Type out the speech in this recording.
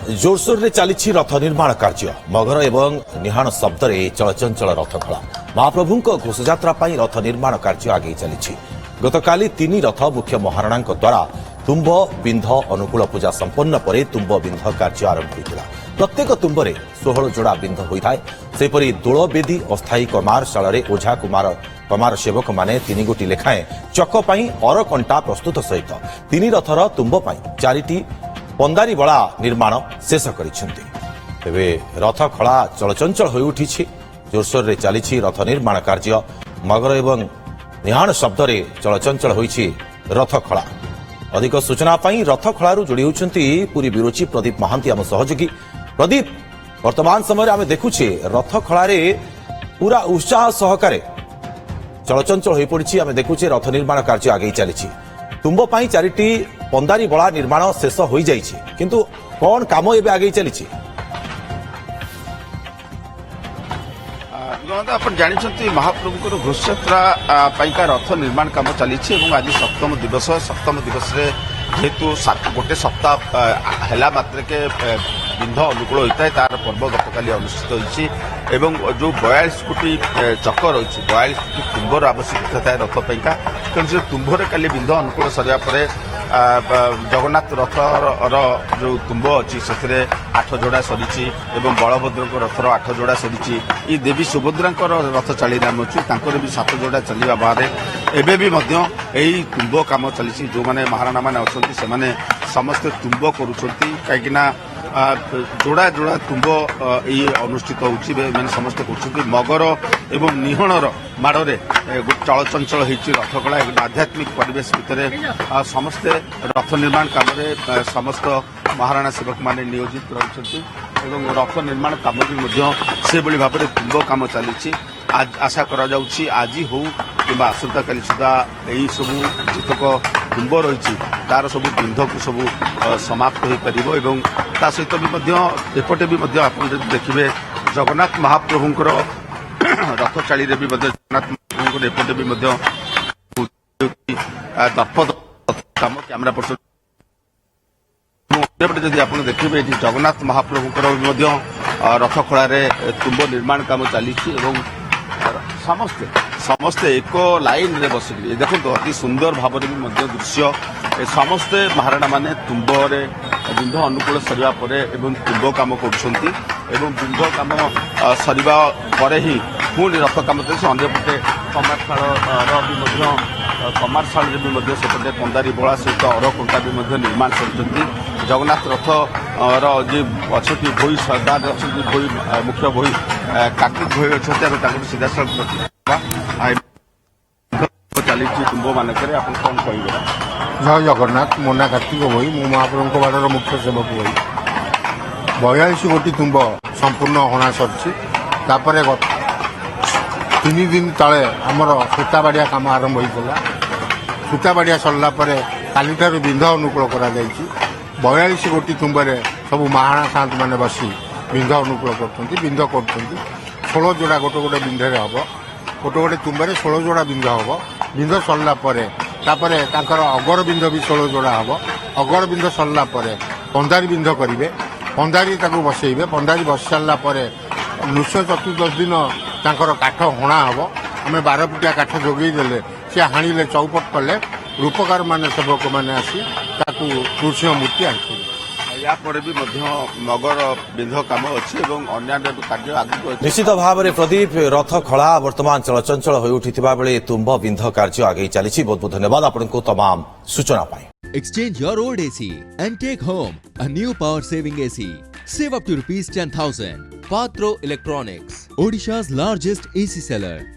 जोरसोर रे चली रथ निर्माण कार्य मगर एवं निहाण शब्द चलचंचल रथखला महाप्रभु घोषयात्रा रथ निर्माण कार्य आगे चली गतकाली तीन रथ मुख्य महाराणा द्वारा तुम्ब बिंध अनुकूल पूजा संपन्न पर तुम्ब बिंध कार्य आरंभ होता प्रत्येक तुम्बरे 16 जोड़ा बिंध होता है सेपरी दोलबेदी अस्थायी कमारशाल ओझा कमार सेवक माने 3 गोटी लेखाएं चकपाई अरकंटा प्रस्तुत सहित तीन रथर तुम्ब चारिटी पंदारी बड़ा निर्माण शेष करे रथ खला चलचंचल हो उठी जोरसोर रे चली रथ निर्माण कार्य मगर एवं निहाण शब्द चलचंचल होइछि रथ खला अधिक सूचना रथ खलारू जोड़ी होती पुरी ब्यूरो प्रदीप महांती आम सहयोगी प्रदीप वर्तमान समय आम देखुचे रथ खलारे पूरा उत्साह सहकारे चलचंचल हो पड़ी आम देखुचे रथ निर्माण कार्य आगे चली तुम्ब चारिटी पंदारी बड़ा निर्माण शेष हो जाइए किंतु कौन काम एवं आगे चली आप जानते महाप्रभु घोषयात्रा रथ निर्माण काम चली आज सप्तम दिवस जेहेतु गोटे सप्ताह है मात्रके बिंध अनुकूल होता है तार पर्व गतकाली अनुष्ठित होती जो 42 कोटी चक रही 42 कोटी तुम्बर आवश्यकता था रथ पाइका तेणु से तुम्भर काली बिंध अनुकूल सरिया जगन्नाथ रथर जो तुम्ब अच्छी से 8 जोड़ा सरी बलभद्र रथर 8 जोड़ा सरी ये देवी सुभद्रा रथ चली नाम अच्छी भी 7 जोड़ा चलवा बाहर एवं भी यही तुम्ब कम चली जो मैंने महाराणा मैंने अच्छा से समस्ते तुम्ब करुँच जोड़ा जोड़ा तुम्ब ये अनुष्ठित होती समस्ते कर मगर एवं निहणर माड़े चलचंचल होती रथकला एक आध्यात्मिक परिवेश भितर समस्ते रथ निर्माण काम समस्त महाराणा सेवक माने नियोजित रही रथ निर्माण काम भी से भाव में तुम्ब कम चली आशा करा आज हो कि आसंता काली सुधा यही सब जितक तुम्ब रही तार सब बिंध को सब समाप्त हो पार सहित भी एपटे भी आप देखिए जगन्नाथ महाप्रभुंर रथ चाली भी जगन्नाथ महाप्रभु एपटे भी दर्प कम कैमेरा पर्सन जदि आप देखिए जगन्नाथ महाप्रभुंर रथ खड़ा तुम्ब निर्माण काम चली समस्ते समस्ते एक लाइन रे बसिक देखो अति सुंदर भाव में दृश्य समस्ते महाराणा माने तुम्बरे बिंध अनुकूल सरिया परे एवं तुम्ब काम कर बिंध काम सरिबा परे ही पुणी रथ काम अंधपटे कमारशाल भी सेपटे पंदारी बड़ा सहित अरकंटा भी निर्माण कर जगन्नाथ रथ जी अच्छा भोई सरदार अच्छा भोई मुख्य भोई कार्तिक भोई अच्छा सीधा चली तुम्ब मानक कौन कहे जय जगन्नाथ मो ना कार्तिक भोई मो महाप्रभु बाड़र मुख्य सेवक भोई 42 गोटी तुम्ब संपूर्ण हणा सर 3 दिन तले आमर सूताबाड़िया काम आरंभ होता सूताबाड़िया सरला काली बिंध अनुकूल कर 42 गोटी तुम्बरे सब महाराणा सात मैंने बसी बिंध अनुकूल कर 16 जोड़ा गोटे गोटे बिंधे हम गोटे गोटे तुम्बरे 16 जोड़ा बिंध हम बिंध सरला अगर बिंध भी 16 जोड़ा हम अगर बिंध सरला पंदारी बिंध करेंगे पंदारी बसइबे पंदारी बस सारा नृष्य चतुर्दश दिन तांकर काठ हणा हम आम 12 फुटिया काठ जोगेदेले सी हाणिले चौपट कले रूपकार माने सेवक मैंने आसी नृसिंह मूर्ति आंकी भी मगर बिंध कम अच्छी अन्य कार्य आगे निश्चित भाव में प्रदीप रथ खला वर्तमान चलचंचल हो उठी बेले तुम्ब बिंध कार्य आगे चली बहुत बहुत धन्यवाद आपको तमाम सूचना Exchange your old AC and take home a new power saving AC. Save up to ₹10,000. Patro Electronics, Odisha's largest AC seller.